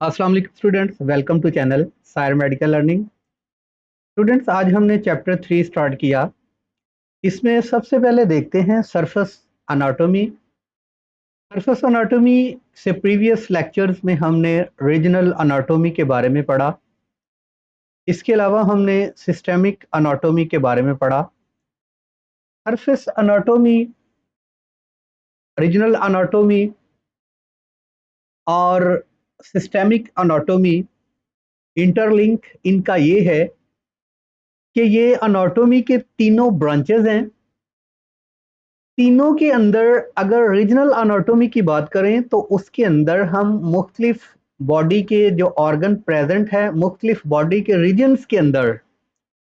अस्सलाम वालेकुम students, welcome to channel सायर मेडिकल लर्निंग। स्टूडेंट्स, आज हमने चैप्टर 3 स्टार्ट किया। इसमें सबसे पहले देखते हैं सरफेस अनाटॉमी। सरफेस अनाटॉमी से प्रीवियस लेक्चर्स में हमने रीजनल अनाटॉमी के बारे में पढ़ा। इसके अलावा हमने सिस्टेमिक अनाटॉमी के बारे में पढ़ा। सरफेस अनाटॉमी, रीजनल अनाटॉमी और सिस्टेमिक अनाटॉमी इंटरलिंक इनका ये है कि ये अनाटॉमी के तीनों ब्रांचेस हैं। तीनों के अंदर अगर रीजनल अनाटॉमी की बात करें तो उसके अंदर हम मुख्तलिफ बॉडी के जो ऑर्गन प्रेजेंट है, मुख्तलिफ बॉडी के रीजन्स के अंदर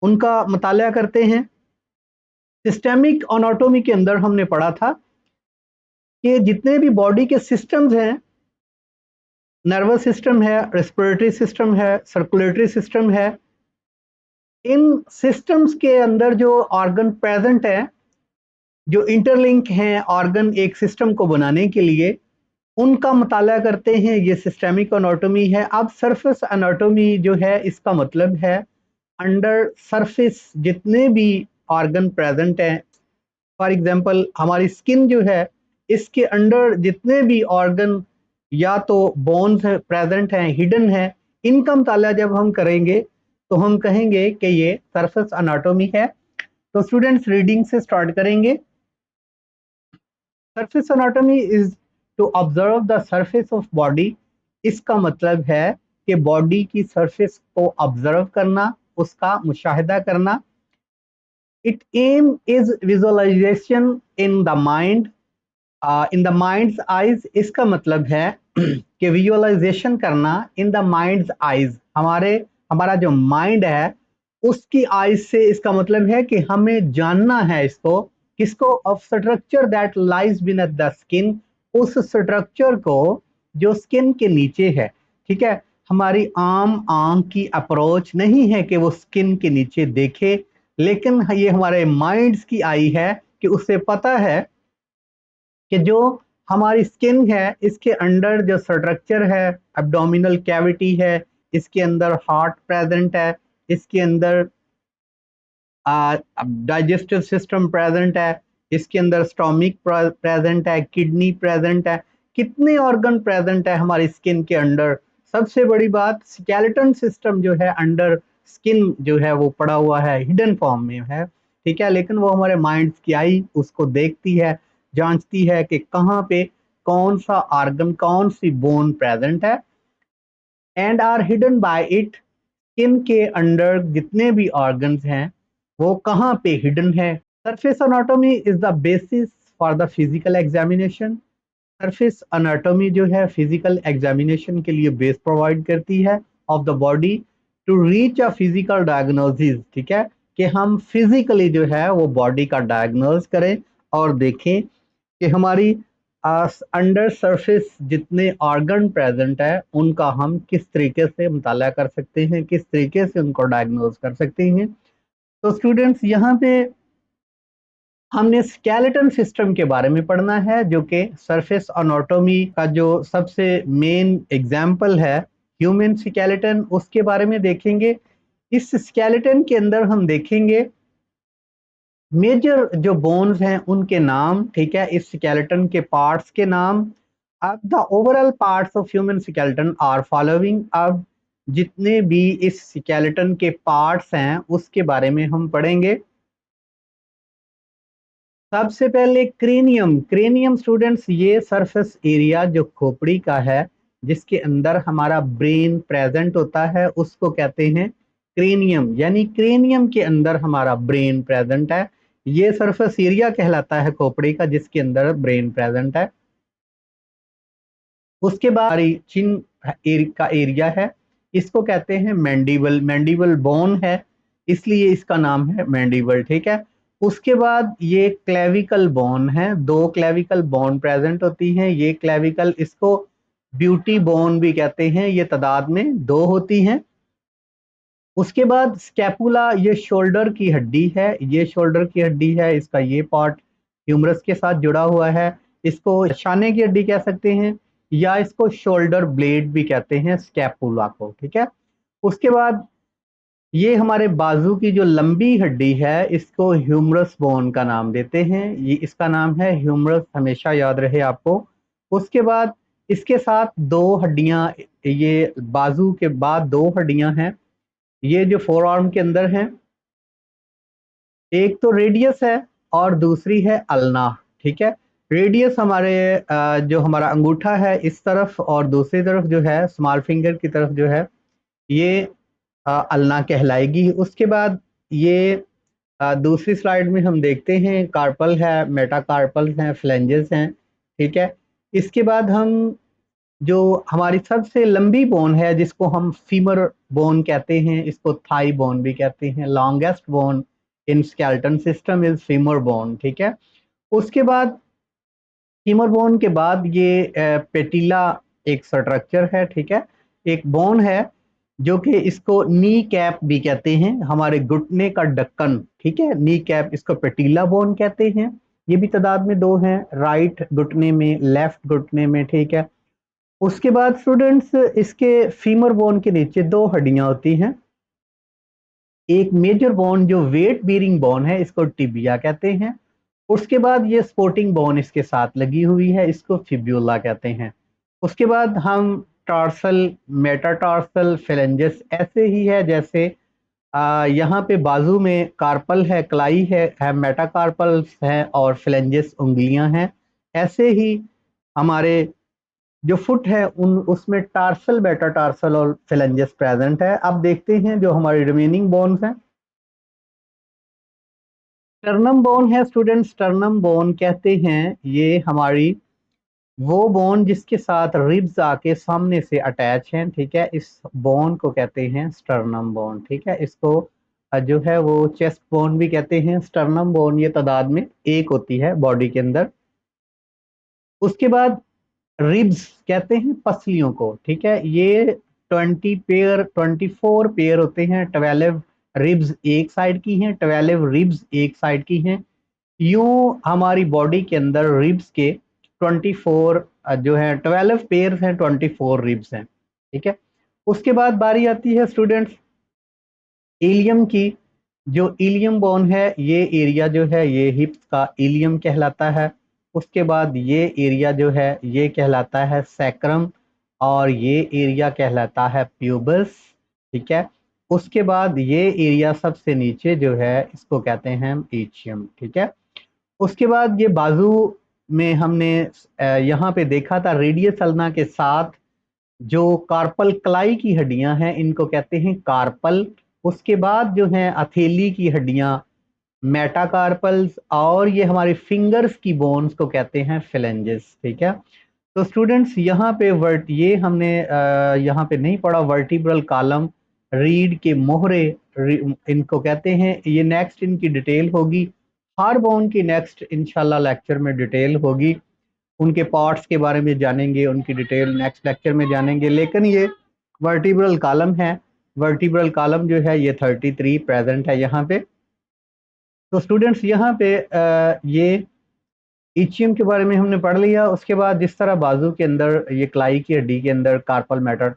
उनका मुताला करते हैं। सिस्टेमिक अनाटॉमी के अंदर हमने पढ़ा था कि जितने भी बॉडी के सिस्टम्स हैं, नर्वस सिस्टम है, रेस्पिरेटरी सिस्टम है, सर्कुलेटरी सिस्टम है, इन सिस्टम्स के अंदर जो ऑर्गन प्रेजेंट है, जो इंटरलिंक हैं ऑर्गन एक सिस्टम को बनाने के लिए, उनका मुताला करते हैं। ये सिस्टेमिक अनाटॉमी है। अब सरफेस अनाटॉमी जो है, इसका मतलब है अंडर सरफेस जितने भी ऑर्गन प्रेजेंट हैं। फॉर एग्जांपल हमारी स्किन जो है, इसके अंडर जितने भी ऑर्गन या तो बोन्स प्रेजेंट हैं, हिडन है, इनका मुताला जब हम करेंगे तो हम कहेंगे कि ये सरफेस अनाटॉमी है। तो स्टूडेंट्स, रीडिंग से स्टार्ट करेंगे। Surface anatomy is to observe the surface of body. इसका मतलब है कि बॉडी की सरफेस को ऑब्जर्व करना, उसका मुशाहिदा करना। It aim is visualization in the mind, in the mind's eyes. इसका मतलब है कि विजुअलाइजेशन करना इन द माइंड्स आइज, हमारा जो माइंड है उसकी आइज से। इसका मतलब है कि हमें जानना है इसको, किसको, of structure that lies beneath the skin, उस स्ट्रक्चर को जो स्किन के नीचे है। ठीक है, हमारी आम आंख की अप्रोच नहीं है कि वो स्किन के नीचे देखे, लेकिन ये हमारे माइंड्स की आई है कि उसे पता है कि जो हमारी स्किन है, इसके अंदर जो स्ट्रक्चर है, एब्डोमिनल कैविटी है, इसके अंदर हार्ट प्रेजेंट है, इसके अंदर डाइजेस्टिव सिस्टम प्रेजेंट है, इसके अंदर स्टोमिक प्रेजेंट है, किडनी प्रेजेंट है। कितने ऑर्गन प्रेजेंट है हमारी स्किन के अंदर। सबसे बड़ी बात, स्केलेटन सिस्टम जो है अंडर स्किन जो है वो पड़ा हुआ है, हिडन फॉर्म में है। ठीक है, लेकिन वो हमारे माइंड्स की आई उसको देखती है, जांचती है कि कहाँ पे कौन सा ऑर्गन, कौन सी बोन प्रेजेंट है, and are hidden by it. Skin के अंदर जितने भी ऑर्गन्स हैं वो कहाँ पे हिडन है। Surface anatomy is the basis for the physical examination. Surface anatomy जो है फिजिकल एग्जामिनेशन के लिए बेस प्रोवाइड करती है of the body to reach a physical diagnosis. ठीक है, कि हम फिजिकली जो है वो बॉडी का डायग्नोज करें और देखें कि हमारी अंडर सरफेस जितने ऑर्गन प्रेजेंट है उनका हम किस तरीके से मुताला कर सकते हैं, किस तरीके से उनको डायग्नोज कर सकते हैं। तो स्टूडेंट्स, यहाँ पे हमने स्केलेटन सिस्टम के बारे में पढ़ना है, जो कि सरफेस अनाटॉमी का जो सबसे मेन एग्जाम्पल है, ह्यूमन स्केलेटन, उसके बारे में देखेंगे। इस स्केलेटन के अंदर हम देखेंगे मेजर जो बोन्स हैं उनके नाम। ठीक है, इस स्केलेटन के पार्ट्स के नाम। अब the overall parts of human skeleton are following. अब जितने भी इस स्केलेटन के पार्ट्स हैं उसके बारे में हम पढ़ेंगे। सबसे पहले क्रेनियम। क्रेनियम स्टूडेंट्स, ये सरफेस एरिया जो खोपड़ी का है, जिसके अंदर हमारा ब्रेन प्रेजेंट होता है, उसको कहते हैं क्रेनियम। यानी क्रेनियम के अंदर हमारा ब्रेन प्रेजेंट है। ये सरफेस एरिया कहलाता है खोपड़ी का, जिसके अंदर ब्रेन प्रेजेंट है। उसके बाद चिन का एरिया है, इसको कहते हैं मैंडिबल। मैंडिबल बोन है, इसलिए इसका नाम है मैंडिबल। ठीक है, उसके बाद ये क्लेविकल बोन है। दो क्लेविकल बोन प्रेजेंट होती हैं। ये क्लेविकल, इसको ब्यूटी बोन भी कहते हैं, ये तादाद में दो होती हैं। उसके बाद स्कैपुला, ये शोल्डर की हड्डी है, ये शोल्डर की हड्डी है, इसका ये पार्ट ह्यूमरस के साथ जुड़ा हुआ है। इसको शाने की हड्डी कह सकते हैं। या इसको शोल्डर ब्लेड भी कहते हैं, स्कैपुला को, ठीक है। उसके बाद ये हमारे बाजू की जो लंबी हड्डी है इसको ह्यूमरस बोन का नाम देते हैं, ये इसका नाम है ह्यूमरस, हमेशा याद रहे आपको। उसके बाद इसके साथ दो हड्डियां, ये बाजू के बाद दो हड्डियां हैं, ये जो फोर आर्म के अंदर हैं, एक तो रेडियस है और दूसरी है अल्ना, ठीक है। रेडियस हमारे जो हमारा अंगूठा है इस तरफ, और दूसरी तरफ जो है स्मॉल फिंगर की तरफ जो है ये अल्ना कहलाएगी। उसके बाद ये दूसरी स्लाइड में हम देखते हैं कार्पल है, मेटाकार्पल हैं, फ्लेंजेस हैं, ठीक है। इसके बाद हम जो हमारी सबसे लंबी बोन है जिसको हम फीमर बोन कहते हैं, इसको थाई बोन भी कहते हैं, longest bone in skeleton system is femur bone, ठीक है। उसके बाद फीमर बोन के बाद ये पेटिला एक स्ट्रक्चर है, ठीक है, एक बोन है जो कि इसको नी कैप भी कहते हैं, हमारे घुटने का ढक्कन, ठीक है, नी कैप, इसको पेटिला बोन कहते हैं। ये भी तादाद में दो हैं, राइट घुटने में, लेफ्ट घुटने में, ठीक है। उसके बाद स्टूडेंट्स इसके फीमर बोन के नीचे दो हड्डियां होती हैं, एक मेजर बोन जो वेट बीरिंग बोन है इसको टिबिया कहते हैं। उसके बाद ये स्पोर्टिंग बोन इसके साथ लगी हुई है, इसको फिब्यूला कहते हैं। उसके बाद हम टार्सल, मेटाटार्सल, फेलेंजेस ऐसे ही है जैसे यहाँ पे बाजू में कार्पल है, क्लाई है मेटाकार्पल्स हैं और फ्लेंजेस उंगलियां हैं। ऐसे ही हमारे जो फुट है उन उसमें टार्सल, मेटाटार्सल और फ्लेंजेस प्रेजेंट है। अब देखते हैं जो हमारी रिमेनिंग बोन्स हैं। स्टर्नम बोन है स्टूडेंट, स्टर्नम बोन कहते हैं ये हमारी वो बोन जिसके साथ रिब्स आके सामने से अटैच हैं, ठीक है, इस बोन को कहते हैं स्टर्नम बोन, ठीक है। इसको जो है वो चेस्ट बोन भी कहते हैं। स्टर्नम बोन ये तादाद में एक होती है बॉडी के अंदर। उसके बाद रिब्स कहते हैं पसलियों को, ठीक है, ये 24 पेयर होते हैं, 12 रिब्स एक साइड की हैं, 12 रिब्स एक साइड की हैं। यूं हमारी बॉडी के अंदर रिब्स के 24 जो है 12 पेयर हैं, 24 रिब्स हैं, ठीक है। उसके बाद बारी आती है स्टूडेंट्स इलियम की। जो इलियम बोन है ये एरिया जो है ये हिप्स का इलियम कहलाता है। उसके बाद ये एरिया जो है ये कहलाता है सैक्रम, और ये एरिया कहलाता है प्यूबस, ठीक है। उसके बाद ये एरिया सबसे नीचे जो है इसको कहते हैं हम एचियम, ठीक है। उसके बाद ये बाजू में हमने यहाँ पे देखा था रेडियस अल्ना के साथ जो कार्पल क्लाई की हड्डियां हैं इनको कहते हैं कार्पल। उसके बाद जो हैं हथेली की हड्डियां मेटाकार्पल्स, और ये हमारी फिंगर्स की बोन्स को कहते हैं फिलेंजेस, ठीक है। तो स्टूडेंट्स यहाँ पे ये हमने यहाँ पे नहीं पढ़ा, वर्टिब्रल कॉलम, रीढ़ के मोहरे, इनको कहते हैं, ये नेक्स्ट इनकी डिटेल होगी। हर बोन की नेक्स्ट इंशाल्लाह लेक्चर में डिटेल होगी, उनके पार्ट्स के बारे में जानेंगे, उनकी डिटेल नेक्स्ट लेक्चर में जानेंगे। लेकिन ये वर्टिब्रल कॉलम है, वर्टिब्रल कॉलम जो है ये 33 प्रेजेंट है यहाँ पे। तो स्टूडेंट्स यहाँ पे ये इचियम के बारे में हमने पढ़ लिया। उसके बाद जिस तरह बाजू के अंदर ये क्लाई की हड्डी के अंदर कार्पल मैटर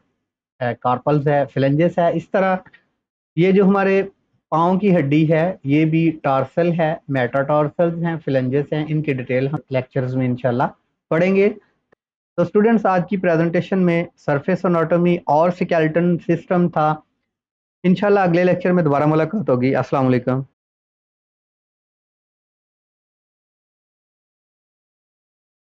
कार्पल्स है, फिलेंजेस है, इस तरह ये जो हमारे पाँव की हड्डी है ये भी टार्सल है, मेटाटार्सल्स हैं, फिलेंजेस हैं, इनकी डिटेल हम लेक्चर्स में इंशाल्लाह पढ़ेंगे। तो स्टूडेंट्स आज की प्रेजेंटेशन में सरफेस एनाटॉमी और स्केलेटन सिस्टम था। इंशाल्लाह अगले लेक्चर में दोबारा मुलाकात होगी। अस्सलाम वालेकुम।